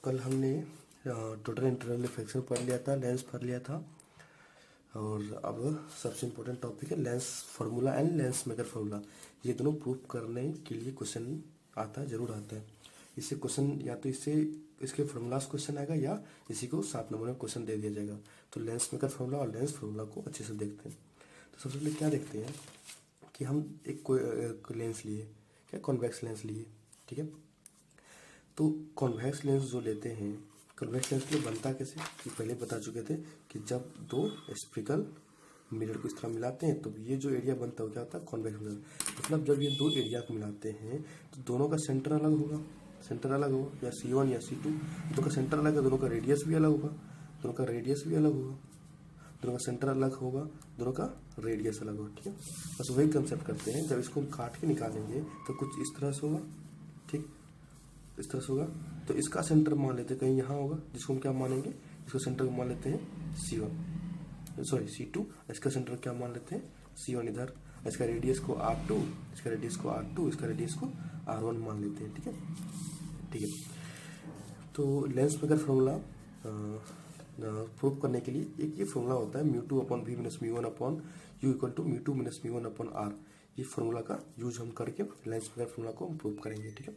कल हमने total internal reflection पढ़ लिया था, लेंस पढ़ लिया था। और अब सबसे इम्पोर्टेंट टॉपिक है lens formula and lens maker formula. ये दोनों प्रूव करने के लिए क्वेश्चन आता है, जरूर आता है। इससे क्वेश्चन या तो इससे इसके फार्मूलास क्वेश्चन आएगा या इसी को 7 नंबर में क्वेश्चन दे दिया जाएगा। तो लेंस मेकर फार्मूला और लेंस फार्मूला को अच्छे से देखते हैं। तो सबसे पहले क्या देखते हैं कि हम एक लेंस लिए, क्या कॉन्वेक्स लेंस लिए, ठीक है। तो कॉन्वेक्स लेंस जो लेते हैं, कॉन्वेक्स लेंस के लिए बनता कैसे कि पहले बता चुके थे कि जब दो स्फेरिकल मिरर को इस तरह मिलाते हैं तो ये जो एरिया बनता है वो क्या होता है, कॉन्वेक्स मिरर। मतलब जब ये दो एरिया को मिलाते हैं तो दोनों का सेंटर अलग होगा, सेंटर अलग होगा, या C1 या C2, दोनों का सेंटर अलग है, दोनों का रेडियस भी अलग होगा, दोनों का रेडियस भी अलग होगा, दोनों का सेंटर अलग होगा, दोनों का रेडियस अलग होगा, ठीक है। बस वही कंसेप्ट करते हैं। जब इसको हम काट के निकालेंगे तो कुछ इस तरह से होगा, ठीक, इस तरह से होगा। तो इसका सेंटर मान लेते हैं कहीं यहाँ होगा, जिसको हम क्या मानेंगे, इसको सेंटर मान लेते हैं C2। इसका सेंटर क्या मान लेते हैं C1 इधर, इसका रेडियस को R2, इसका रेडियस को R2, इसका रेडियस को R1 मान लेते हैं, ठीक है, ठीक है। तो लेंस मेकर फार्मूला प्रूव करने के लिए एक ये फार्मूला होता है μ2/v - μ1/u = μ2 - μ1/r। ये फार्मूला का यूज हम करके लेंस मेकर फार्मूला को हम प्रूव करेंगे, ठीक है,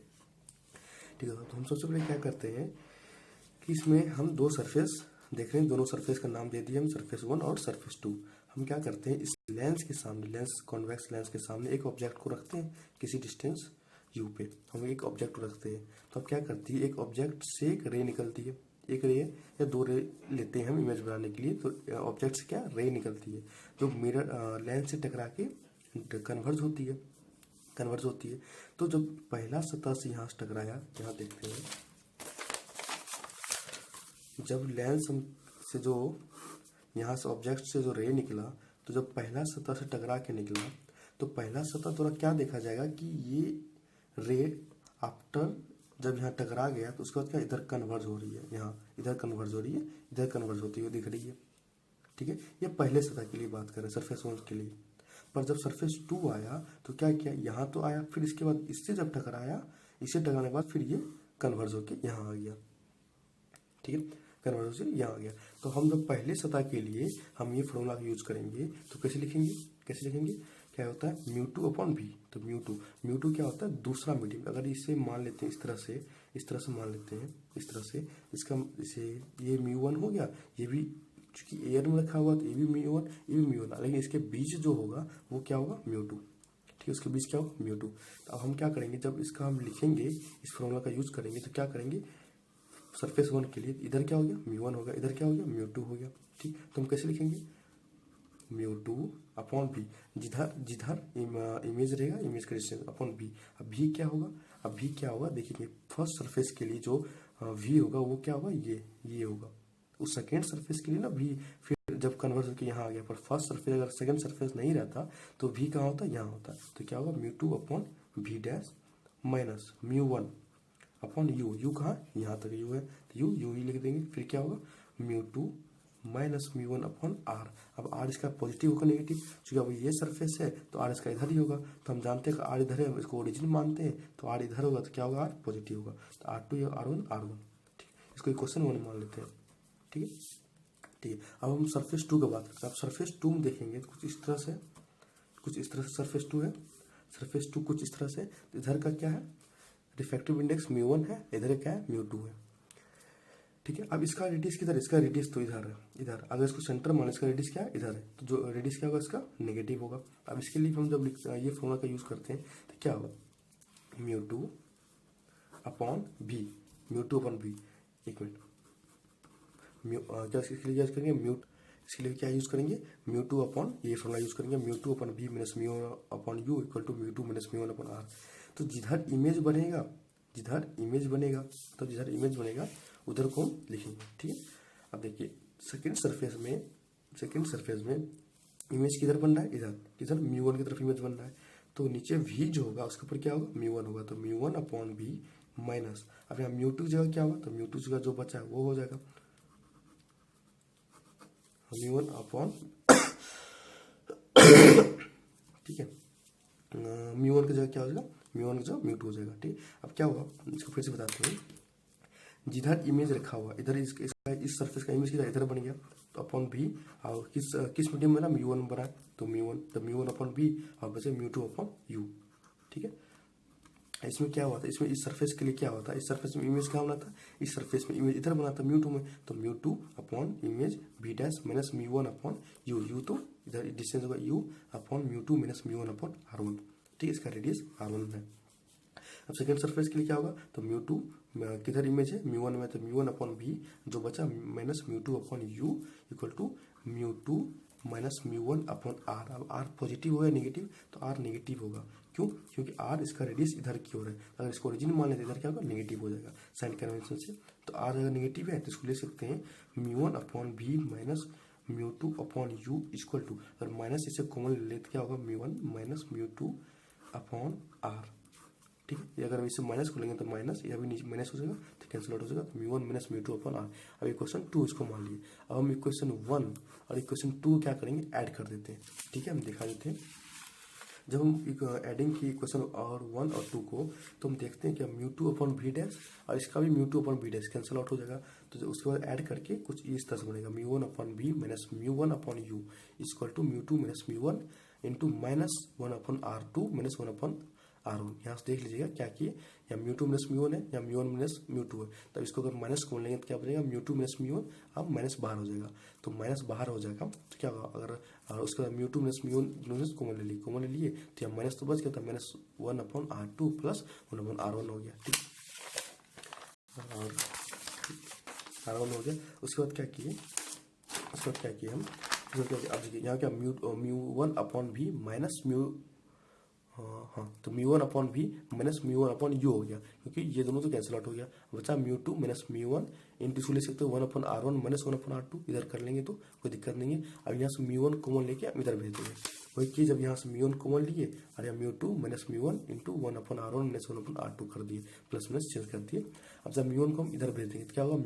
ठीक है। तो हम सबसे पहले क्या करते हैं कि इसमें हम दो सरफेस देख रहे हैं, दोनों सरफेस का नाम दे दिया हम, सरफेस 1 और सरफेस 2। हम क्या करते हैं, इस लेंस के सामने, लेंस कॉन्वेक्स लेंस के सामने एक ऑब्जेक्ट को रखते हैं किसी डिस्टेंस u पे। हम एक ऑब्जेक्ट को रखते हैं तो अब क्या करती है, एक ऑब्जेक्ट से एक रे निकलती है, एक रे या दो रे लेते हैं हम इमेज बनाने के लिए। तो ऑब्जेक्ट से क्या रे निकलती है जो मिरर लेंस से टकरा के कन्वर्ज होती है, कन्वर्ज होती है। तो जब पहला सतह से यहाँ से टकराया, यहाँ देखते हैं, जब लेंस से जो यहाँ से ऑब्जेक्ट से जो रे निकला, तो जब पहला सतह से टकरा के निकला तो पहला सतह द्वारा क्या देखा जाएगा कि ये रे आफ्टर जब यहाँ टकरा गया तो उसके बाद क्या इधर कन्वर्ज हो रही है, यहाँ इधर कन्वर्ज हो रही है, इधर कन्वर्ज होती हुई दिख रही है, ठीक है। ये पहले सतह के लिए बात कर रहे हैं, सरफेस 1 के लिए। पर जब सरफेस 2 आया तो क्या किया, यहाँ तो आया, फिर इसके बाद इससे जब टकराया, इससे टकराने के बाद फिर ये कन्वर्ज होके यहाँ आ गया, ठीक है, कन्वर्ज होकर यहाँ आ गया। तो हम जब पहले सतह के लिए हम ये फॉर्मूला यूज करेंगे तो कैसे लिखेंगे, कैसे लिखेंगे, क्या होता है μ2/v। तो μ2 क्या होता है, दूसरा मीडियम। अगर इसे मान लेते हैं इस तरह से मान लेते हैं, इस तरह से, इसका इसे ये μ1 हो गया, ये भी चूंकि एयर में रखा हुआ तो ये भी μ1, ये भी μ1, लेकिन इसके बीच जो होगा वो क्या होगा μ2, ठीक है, उसके बीच क्या होगा μ2। तो अब हम क्या करेंगे, जब इसका हम लिखेंगे, इस फॉर्मूला का यूज करेंगे तो क्या करेंगे, सरफेस 1 के लिए इधर क्या हो गया μ1 हो गया, इधर क्या हो गया μ2 हो गया, ठीक। तो हम कैसे लिखेंगे μ2/v, जिधर इमेज रहेगा, इमेज का डिस्टेंस अपॉन v। अब v क्या होगा, अब v क्या होगा देखिए, फर्स्ट सरफेस के लिए जो v होगा वो क्या होगा, ये होगा। उस सेकेंड सरफेस के लिए ना v फिर जब कन्वर्ट होकर यहाँ आ गया, पर फर्स्ट सरफेस अगर सेकेंड सरफेस नहीं रहता तो v कहाँ होता, यहाँ होता। तो क्या होगा μ2/v' माइनस μ1/u, u कहाँ, यहाँ तक u है तो u ही लिख देंगे। फिर क्या होगा μ2 माइनस μ1/r। अब r इसका पॉजिटिव होगा नेगेटिव, क्योंकि अब ये सरफेस है तो r इसका इधर ही होगा। तो हम जानते हैं कि r इधर है, इसको ओरिजिन मानते हैं, तो r इधर होगा तो क्या होगा, r पॉजिटिव होगा। तो R2 या R1, ठीक, इसको क्वेश्चन 1 मान लेते हैं, ठीक है, ठीक है। अब हम सरफेस 2 का बात करते हैं। अब सरफेस 2 में देखेंगे तो कुछ इस तरह से सरफेस 2 है, सरफेस 2 कुछ इस तरह से। इधर का क्या है, रिफ्रैक्टिव इंडेक्स μ1 है, इधर क्या है μ2 है, ठीक है। अब इसका रेडियस किधर, इसका रेडियस तो इधर है, इधर। अगर इसको सेंटर मान, इसका रेडियस क्या है, इधर है, तो जो रेडियस क्या होगा इसका नेगेटिव होगा। अब इसके लिए हम जब ये फॉर्मूला का यूज करते हैं तो क्या होगा μ2/v, एक मिनट, क्या इसके लिए यूज करेंगे इसके लिए क्या यूज करेंगे μ2 ये फॉर्मूला यूज करेंगे μ2/v - μ1/u = μ2 - μ1/r। तो जिधर इमेज बनेगा उधर को हम लिखेंगे, ठीक है। अब देखिए सेकंड सरफेस में इमेज किधर बन रहा है, इधर μ1 की तरफ इमेज बन रहा है। तो नीचे v जो होगा उसके ऊपर क्या होगा μ1 होगा, तो μ1/v माइनस, अब यहाँ μ2 जगह क्या होगा, तो μ2 जगह जो बचा है वो हो जाएगा μ1/, ठीक है, μ1 की जगह क्या हो जाएगा, μ1 की जगह μ2 हो जाएगा, ठीक। अब क्या होगा, इसको फिर से बताते हैं। जिधर इमेज रखा हुआ इधर इस सरफेस का इमेज किधर इधर बन गया, तो अपॉन भी, और किस मीडियम में ना μ1 बना, तो μ1, तो μ1 अपॉन बी और बचे μ2 अपॉन u। ठीक है, इसमें क्या हुआ था, इसमें इस सरफेस के लिए क्या हुआ था, इस सरफेस में इमेज क्या बना था, इस सरफेस में इमेज इधर बना था μ2 में, तो μ2 upon image b dash minus μ1 upon u तो इधर डिस्टेंस होगा u upon μ2 minus μ1 upon r1। ठीक है, इसका रेडियस r1 है। अब सेकंड सरफेस के लिए क्या होगा, तो μ2 किधर इमेज है μ1 में, तो μ1 अपॉन b जो बचा minus μ2 upon u equal to μ2 minus μ1 upon r। अब r पॉजिटिव होगा नेगेटिव, तो r नेगेटिव होगा, क्यों, क्योंकि r इसका रेडियस इधर की ओर है, अगर इसको ओरिजिन मान लेते इधर क्या होगा नेगेटिव हो जाएगा साइन कन्वेंशन से। तो r अगर नेगेटिव है तो इसको ले सकते हैं μ1 upon b minus μ2 upon u equal to, अगर माइनस इसे कॉमन ले तो क्या होगा μ1 माइनस μ2 अपॉन r। ठीक है, ये अगर इसे माइनस को लेंगे तो माइनस, यह भी नीचे माइनस हो जाएगा तो कैंसिल आउट हो जाएगा, तो μ1 माइनस μ2 अपॉन r। अब इक्वेशन 2 इसको मान लिए। अब हम इक्वेशन 1 और इक्वेशन 2 क्या करेंगे, ऐड कर देते हैं। ठीक है, हम दिखा देते हैं। जब हम एडिंग की इक्वेशन और 1 और 2 को, तो हम देखते हैं कि μ2 अपॉन b डैश और इसका भी μ2 upon b dash cancel out हो जाएगा, तो उसके बाद ऐड करके कुछ इस तरह से बनेगा μ1 upon b minus μ1 upon u equal to μ2 minus μ1 into minus 1 upon r2 minus 1 upon r1। यहाँ से देख लीजिएगा क्या किए, या μ2 माइनस μ1 है या μ1 माइनस μ2 है, तब इसको अगर माइनस कॉमन लेंगे तो क्या बनेगा μ2 माइनस μ1, अब माइनस बाहर हो जाएगा, तो माइनस बाहर हो जाएगा तो क्या होगा, अगर उसके बाद μ2 माइनस μ1 कॉमन ले लिए तो यहाँ माइनस तो बच गया था, minus 1 upon r2 plus 1 upon r1 हो गया। ठीक, और r1 हो गया। उसके बाद क्या किए, हम अब देखिए यहाँ क्या μ1 अपॉन भी माइनस हाँ, तो μ1 upon v minus μ1 upon u हो गया, क्योंकि ये दोनों तो कैंसिल आउट हो गया, बचा μ2 माइनस μ1 इंटू इसको ले सकते हो 1 upon r1 minus 1 upon r2, इधर कर लेंगे तो कोई दिक्कत नहीं है। अब यहाँ से μ1 कॉमन लेके हम इधर भेज देंगे, वही चीज़ अब यहाँ से μ1 कॉमन लिए और यहाँ μ2 minus μ1 into 1 upon r1 minus 1 upon r2 कर दिए, प्लस माइनस चेंज कर दिए। अब जब μ1 को हम इधर भेज देंगे तो क्या होगा,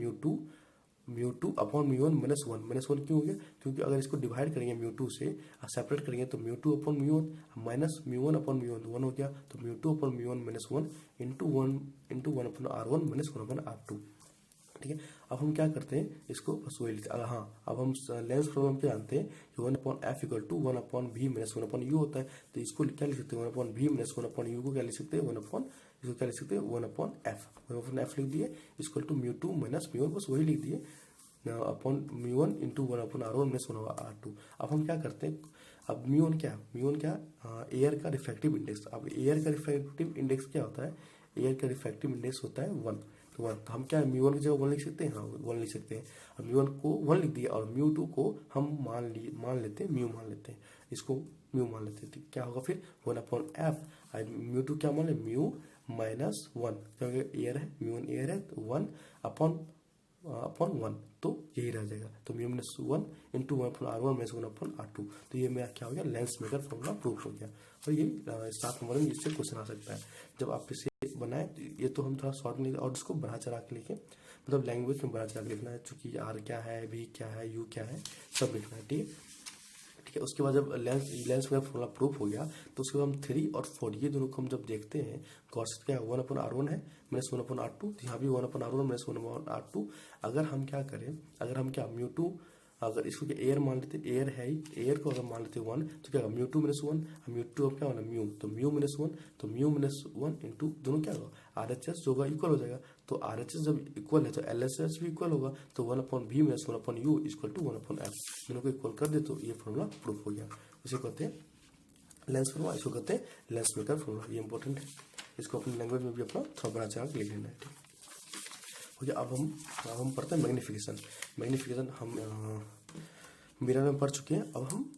μ2 अपॉन μ1 माइनस 1 क्यों हो गया, क्योंकि अगर इसको डिवाइड करेंगे μ2 से और सेपरेट करेंगे तो μ2 अपॉन μ1 माइनस μ1 अपॉन μ1 1 हो गया, तो μ2 upon μ1 minus 1 into 1 upon r1 minus 1 upon r2। ठीक है, अब हम क्या करते हैं, इसको बस वही लिखते हैं। हाँ, अब हम लेंस प्रॉब्लम पे जानते हैं कि 1 upon f equal to 1 upon v minus 1 upon u होता है, तो इसको क्या लिख सकते हैं, 1 upon v minus 1 upon you को क्या लिख सकते हैं, 1 अपॉन, इसको क्या लिख सकते हैं 1 अपॉन एफ लिख दिए इक्वल टू μ2 माइनस μ1, बस वही लिख दिए upon μ1 into 1 upon r1 minus 1 r2। अब हम क्या करते हैं, अब μ1 क्या एयर का रिफ्रैक्टिव इंडेक्स। अब एयर का रिफ्रैक्टिव इंडेक्स क्या होता है, एयर का रिफ्रैक्टिव इंडेक्स होता है 1, तो हम क्या μ1 की जगह 1 लिख सकते हैं, हाँ 1 लिख सकते हैं। अब μ1 को 1 लिख दिया और μ2 को हम मान लेते हैं μ मान लेते हैं, इसको μ मान लेते हैं, तो क्या होगा फिर 1 अपॉन एफ, μ2 क्या मान ले μ माइनस 1, क्योंकि एयर है μ1 एयर है, तो 1 अपॉन 1, तो यही रह जाएगा, तो μ minus 1 into 1 upon r1 minus 1 upon r2, तो ये मेरा क्या हो गया, लेंस मेकर फॉर्मूला प्रूफ हो गया। और ये 7 नंबर में इससे क्वेश्चन आ सकता है। जब आप इसे बनाए तो ये तो हम थोड़ा शॉर्ट नहीं, और इसको बढ़ा चढ़ा के लिखें, मतलब लैंग्वेज में बढ़ा चढ़ा के लिखना है, चूंकि r क्या है, v क्या है, u क्या है, सब लिखना है। ठीक है, उसके बाद जब लेंस में फॉर्मूला प्रूफ हो गया तो उसके बाद हम 3 और 4 ये दोनों को हम जब देखते हैं, कॉस क्या 1 अपॉन r1 है माइनस 1 अपॉन r2, तो यहाँ भी 1 upon r1 minus 1 upon r2। अगर हम क्या करें, अगर हम क्या μ2, अगर इसको क्या एयर मान लेते, एयर है ही, एयर को अगर मान लेते 1, तो क्या होगा μ2 माइनस 1, μ2 अब क्या होना μ, तो μ माइनस 1, तो μ माइनस 1 इंटू दोनों क्या होगा RHS जो होगा इक्वल हो जाएगा, तो RHS जब इक्वल है तो LHS भी इक्वल होगा, तो 1 upon v minus 1 upon u equal to 1 upon f, दोनों को इक्वल कर दे तो ये फॉर्मूला प्रूफ हो गया। इसे कहते हैं लेंस फॉर्मूला, इसको कहते हैं लेंस मेकर फॉर्मूला, ये इंपॉर्टेंट है, इसको अपनी लैंग्वेज में भी अपना थोड़ा बड़ा चढ़ा के लिख लेना है। ठीक हो गया। अब हम पढ़ते हैं मैग्नीफिकेशन हम मिरर में पढ़ चुके हैं, अब हम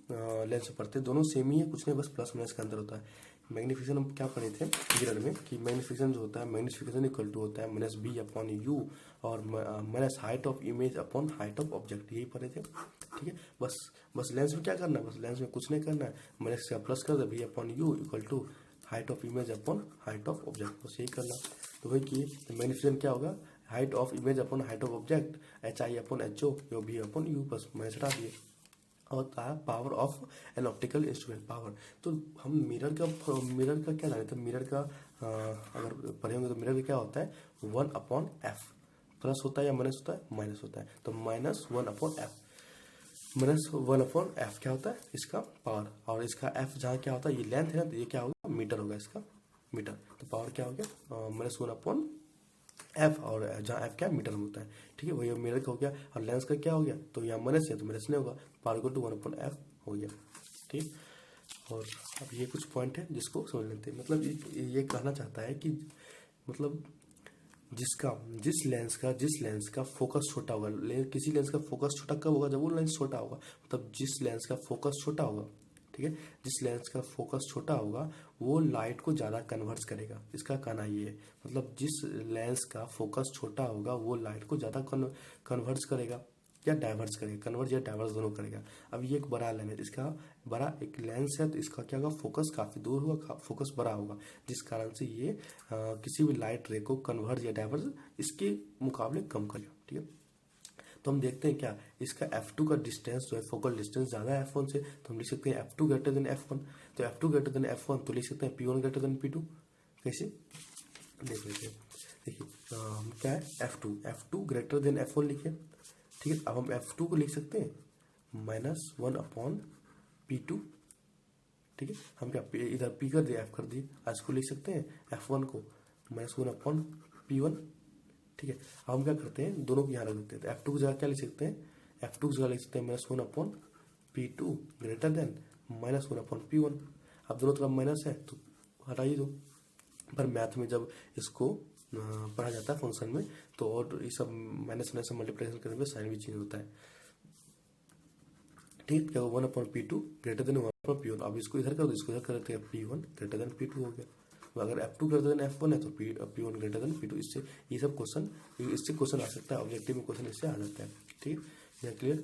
लेंस में पढ़ते हैं, दोनों सेम ही है, कुछ नहीं बस प्लस माइनस का अंदर होता है। मैग्नीफिकेशन हम क्या पढ़े थे मिरर में कि मैग्नीफिकेशन जो होता है, मैग्नीफिकेशन इक्वल टू होता है माइनस बी अपॉन यू और minus height of image upon height of object, यही पढ़े थे। ठीक है, बस लेंस में क्या करना है, बस लेंस में कुछ नहीं करना है, माइनस का प्लस कर दे v upon u equal to height of image upon height of object, बस यही करना। तो वही किए, तो मैग्नीफिकेशन क्या होगा, height of image upon height of object HI upon HO यो भी अपॉन यू, बस माइनस हटा दिए। और power of an optical instrument power, तो हम मिरर का क्या जाने थे, मिरर का अगर पढ़े होंगे तो मिरर का क्या होता है 1 अपॉन एफ, प्लस होता है या माइनस होता है, माइनस होता है। तो -1/f, -1/f क्या होता है, इसका पावर, और इसका f जहाँ क्या होता है, ये लेंथ है ना, तो ये क्या होगा, मीटर होगा इसका, मीटर। तो पावर क्या हो गया, -1/f, और जहाँ f क्या मीटर होता है, ठीक है, वही मीटर का हो गया। और लेंस का क्या हो गया, तो यहाँ माइनस है तो माइनस नहीं होगा, पावर को टू 1/f हो गया, ठीक। और अब ये कुछ पॉइंट है जिसको समझ लेते हैं। मतलब ये कहना चाहता है कि मतलब जिस लेंस का फोकस छोटा होगा, किसी लेंस का फोकस छोटा कब होगा, जब वो लेंस छोटा होगा। मतलब जिस लेंस का फोकस छोटा होगा, ठीक है, जिस लेंस का फोकस छोटा होगा वो लाइट को ज़्यादा कन्वर्ट करेगा, इसका कहना ये है। मतलब जिस लेंस का फोकस छोटा होगा वो लाइट को ज़्यादा कन्वर्ट करेगा या डाइवर्स करेगा, कन्वर्ट या डाइवर्स दोनों करेगा। अब ये एक बड़ा लेंस है, इसका बड़ा एक लेंस है, तो इसका क्या होगा, फोकस काफ़ी दूर होगा, फोकस बड़ा होगा, जिस कारण से ये किसी भी लाइट रे को कन्वर्ट या डाइवर्स इसके मुकाबले कम करेगा, ठीक है। तो हम देखते हैं क्या, इसका f2 का डिस्टेंस जो है, फोकल डिस्टेंस ज़्यादा है f1 से, तो हम लिख सकते हैं f2 ग्रेटर देन f1। तो f2 ग्रेटर देन f1 तो लिख सकते हैं p1 ग्रेटर देन p2। कैसे, देख लेते हैं। देखिए क्या है, f2 ग्रेटर देन f1 लिखिए, ठीक है। अब हम f2 को लिख सकते हैं -1/p2, ठीक है। हम क्या इधर p कर दिए, f कर दिए, आज को लिख सकते हैं f1 को -1/p1, ठीक है। अब हम क्या करते हैं, दोनों को यहाँ रख देते हैं। तो f2 की जगह क्या लिख सकते हैं, f2 की जगह लिख सकते हैं -1/p2 ग्रेटर देन -1/p1। अब दोनों तरफ माइनस है तो हटा ही दो। पर मैथ में जब इसको पढ़ा जाता है फंक्शन में, तो और ये सब माइनस माइनस मल्टीप्लिकेशन करने में साइन भी चेंज होता है, ठीक है। 1/p2 greater than 1/p1। अब इसको इधर कर दो, इसको इधर कर देते हैं, p1 ग्रेटर देन p2 हो गया। तो अगर f2 ग्रेटर देन f1 है तो p1 ग्रेटर देन p2। इससे ये सब क्वेश्चन, इससे क्वेश्चन आ सकता है, ऑब्जेक्टिव में क्वेश्चन इससे आ जाता है, ठीक है, यह क्लियर।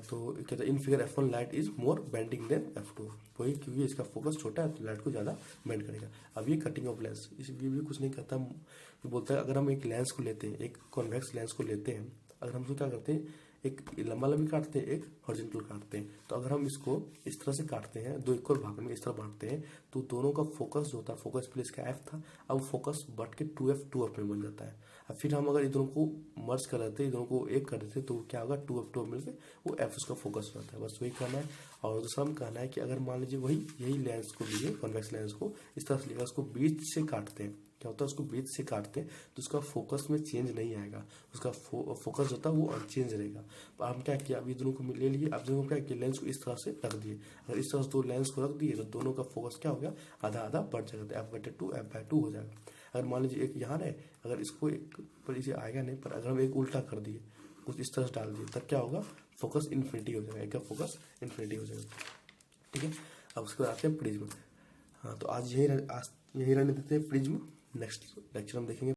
तो कहते हैं in figure f1 light is more bending than f2, वही क्योंकि इसका फोकस छोटा है तो लाइट को ज़्यादा बेंड करेगा। अब ये कटिंग ऑफ लेंस, इस भी कुछ नहीं कहता, ये बोलता है अगर हम एक लेंस को लेते हैं, एक कॉन्वेक्स लेंस को लेते हैं, अगर हम उसको क्या करते हैं, एक लंबा लंबी काटते हैं, एक हॉरिजॉन्टल काटते हैं। तो अगर हम इसको इस तरह से काटते हैं, दो इक्वल भाग में इस तरह बांटते हैं, तो दोनों का फोकस जो होता है, फोकस पहले इसका f था, अब फोकस बढ़ के 2f में बन जाता है। अब फिर हम अगर इन दोनों को मर्ज कर देते हैं, दोनों को एक कर देते हैं, तो क्या होगा, 2f मिलकर वो f उसका फोकस रहता है, बस वही कहना है। और दूसरा हम कहना है कि अगर मान लीजिए यही लेंस को लिए, कॉन्वेक्स लेंस को इस तरह से लेकर उसको बीच से काटते हैं, क्या होता है, उसको बीच से काटते हैं तो उसका फोकस में चेंज नहीं आएगा, उसका फोकस जो होता है वो अनचेंज रहेगा। तो हम क्या किया, अभी दोनों को ले लिए, अब दोनों क्या किया, लेंस को इस तरह से रख दिए। अगर इस तरह से दो लेंस को रख दिए तो दोनों का फोकस क्या हो गया, आधा आधा बढ़ जाएगा, तो f/2 हो जाएगा। अगर मान लीजिए एक यहाँ है, अगर इसको एक पर इसे आएगा नहीं, पर अगर हम एक उल्टा कर दिए, कुछ इस तरह से डाल दिए, तब क्या होगा, फोकस इन्फिनिटी हो जाएगा, एक का फोकस इन्फिनिटी हो जाएगा, ठीक है। अब उसके बाद आते हैं प्रिज्म। हाँ, तो आज यही रहने देते हैं प्रिज्म। नेक्स्ट लेक्चर हम देखेंगे